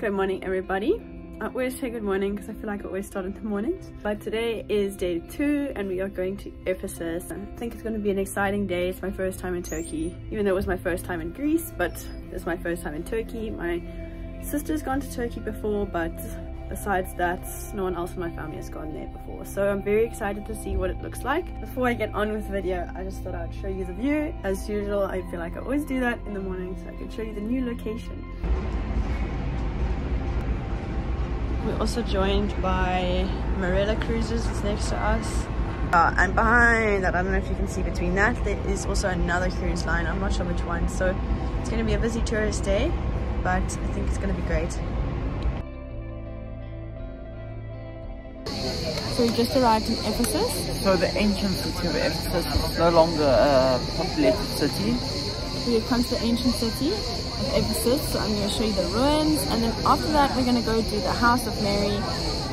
Good morning, everybody. I always say good morning because I feel like I always start in the mornings. But today is day 2 and we are going to Ephesus. I think it's going to be an exciting day. It's my first time in Turkey, even though it was my first time in Greece, but it's my first time in Turkey. My sister's gone to Turkey before, but besides that, no one else in my family has gone there before. So I'm very excited to see what it looks like. Before I get on with the video, I just thought I'd show you the view. As usual, I feel like I always do that in the morning, so I can show you the new location. We're also joined by Marella Cruises, it's next to us. And behind that, I don't know if you can see between that, there is also another cruise line. I'm not sure which one. So it's going to be a busy tourist day, but I think it's going to be great. So we just arrived in Ephesus. So the ancient city of Ephesus is no longer a populated city. We have come to the ancient city of Ephesus, so I'm going to show you the ruins, and then after that we're going to go to the House of Mary.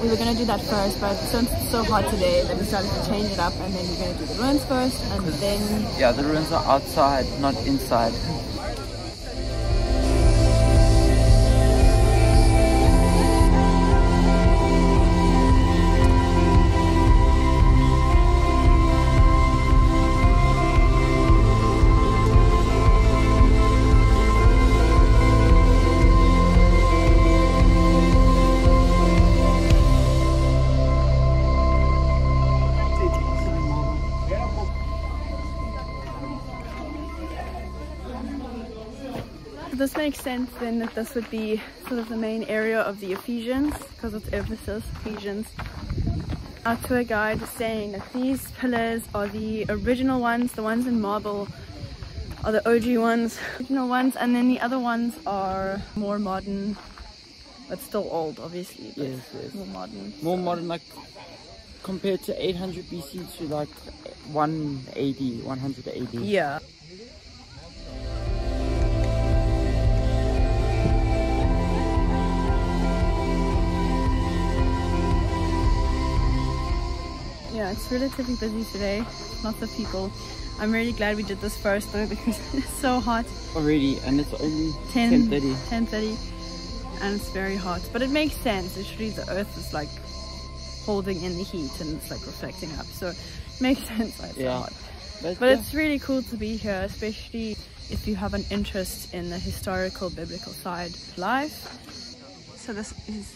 We were going to do that first, but since it's so hot today, they decided to change it up, and then we're going to do the ruins first, and then... Yeah, the ruins are outside, not inside. This makes sense then that this would be sort of the main area of the Ephesians, because it's Ephesus, Ephesians. Our tour guide is saying that these pillars are the original ones, the ones in marble are the OG ones, original ones, and then the other ones are more modern, but still old obviously. But yes. More modern. More modern, like compared to 800 BC to like 180, 180. Yeah. Yeah, it's relatively busy today, lots of people. I'm really glad we did this first though, because it's so hot. Already, and it's only 10:30. 10:30, and it's very hot. But it makes sense, literally the earth is like holding in the heat and it's like reflecting up. So it makes sense why it's so hot. But it's really cool to be here, especially if you have an interest in the historical biblical side of life. So this is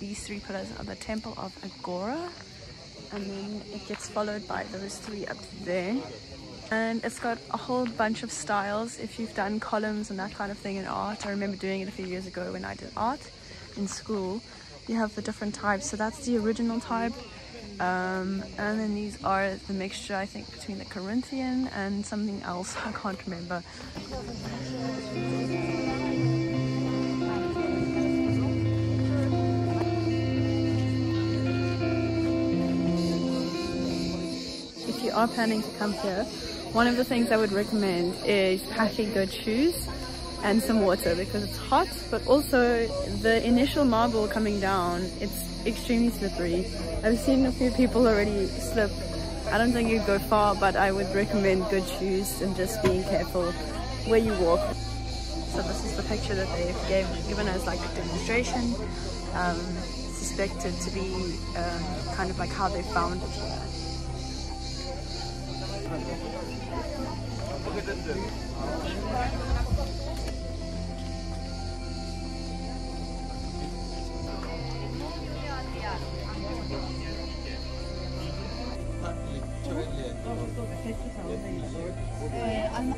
these 3 pillars are the Temple of Agora. And then it gets followed by those 3 up there, and it's got a whole bunch of styles. If you've done columns and that kind of thing in art, I remember doing it a few years ago when I did art in school. You have the different types, so that's the original type, and then these are the mixture, I think, between the Corinthian and something else, I can't remember. If you are planning to come here, one of the things I would recommend is packing good shoes and some water, because it's hot, but also the initial marble coming down, it's extremely slippery. I've seen a few people already slip. I don't think you'd go far, but I would recommend good shoes and just being careful where you walk. So this is the picture that they've given us, like a demonstration, suspected to be kind of like how they found it here.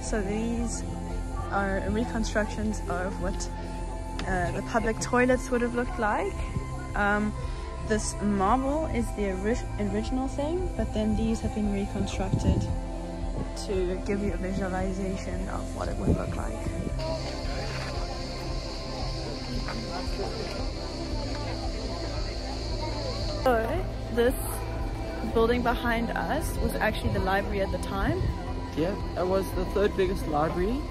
So these are reconstructions of what the public toilets would have looked like. This marble is the original thing, but then these have been reconstructed to give you a visualization of what it would look like. So this building behind us was actually the library at the time. Yeah, it was the 3rd biggest library.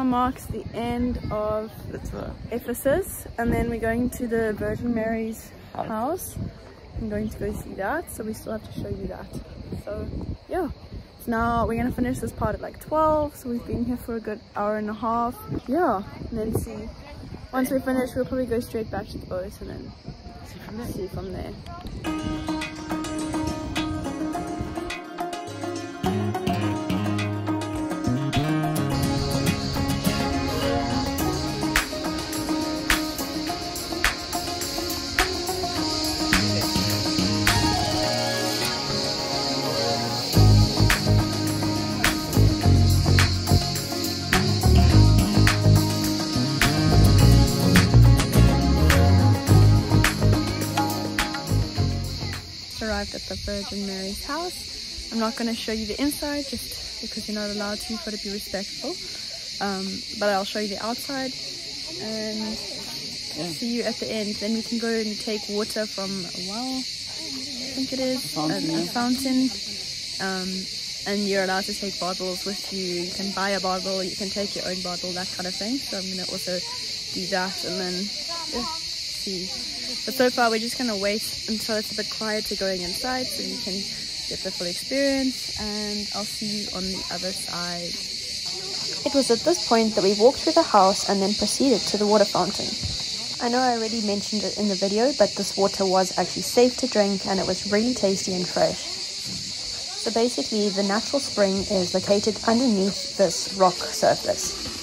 marks the end of EPHESUS, and then we're going to the Virgin Mary's house. I'm going to go see that, so we still have to show you that. So yeah, so now we're gonna finish this part at like 12, so we've been here for a good hour and a half. Yeah, and then see, once we finish we'll probably go straight back to the boat and then see from there. Arrived at the Virgin Mary's house. I'm not going to show you the inside just because you're not allowed to, you've got to be respectful, but I'll show you the outside and see you at the end. Then we can go and take water from a well, I think it is, a fountain, and you're allowed to take bottles with you. You can buy a bottle, you can take your own bottle, that kind of thing. So I'm going to also do that and then see. But so far we're just going to wait until it's a bit quieter going inside so you can get the full experience, and I'll see you on the other side. It was at this point that we walked through the house and then proceeded to the water fountain. I know I already mentioned it in the video, but this water was actually safe to drink and it was really tasty and fresh. So basically the natural spring is located underneath this rock surface.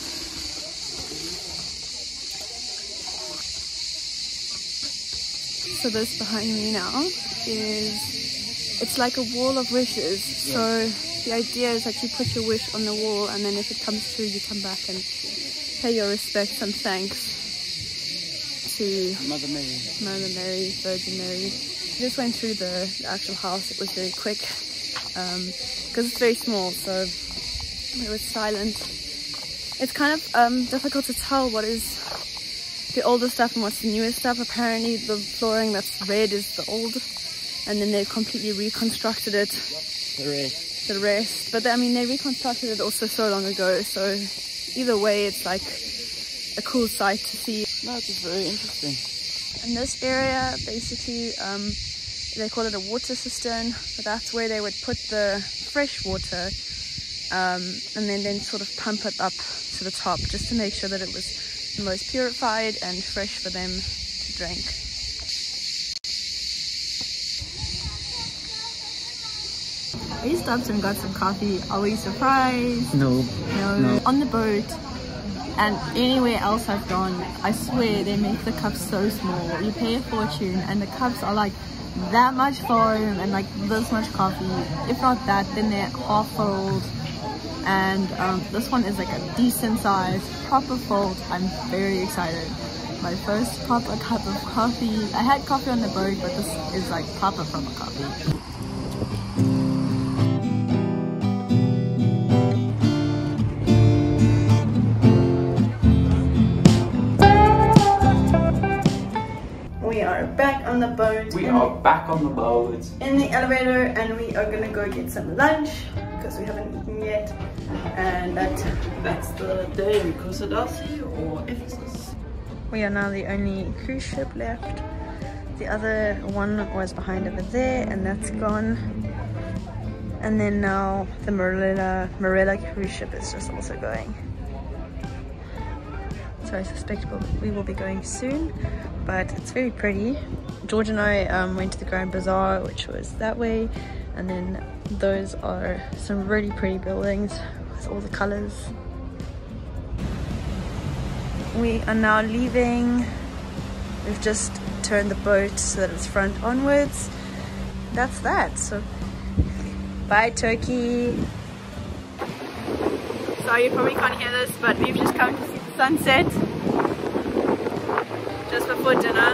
So this behind me now is, it's like a wall of wishes. So the idea is that you put your wish on the wall, and then if it comes true you come back and pay your respects and thanks to Mother Mary, Virgin Mary. We just went through the actual house. It was very quick because it's very small, so it was silent. It's kind of difficult to tell what is the older stuff and what's the newest stuff. Apparently the flooring that's red is the old, and then they've completely reconstructed it, the rest. But I mean, they reconstructed it also so long ago, so either way it's like a cool sight to see. No, it's just very interesting. In this area basically they call it a water cistern, but that's where they would put the fresh water and then sort of pump it up to the top just to make sure that it was the most purified and fresh for them to drink. We stopped and got some coffee. Are we surprised? No. On the boat and anywhere else I've gone, I swear they make the cups so small. You pay a fortune and the cups are like that much foam and like this much coffee. If not that, then they're half filled. And this one is like a decent size, proper fold. I'm very excited. My first proper cup of coffee. I had coffee on the boat, but this is like proper coffee. We are back on the boat. We are back on the boat. In the elevator, and we are gonna go get some lunch because we haven't eaten yet. And that's the day because of Darcy or EPHESUS. We are now the only cruise ship left. The other one was behind over there and that's gone. And then now the Marilla cruise ship is just also going. So I suspect we will be going soon, but it's very pretty. George and I went to the Grand Bazaar, which was that way, and then those are some really pretty buildings with all the colors. We are now leaving. We've just turned the boat so that it's front onwards. That's that. So bye Turkey. Sorry, you probably can't hear this, but we've just come to see the sunset just before dinner.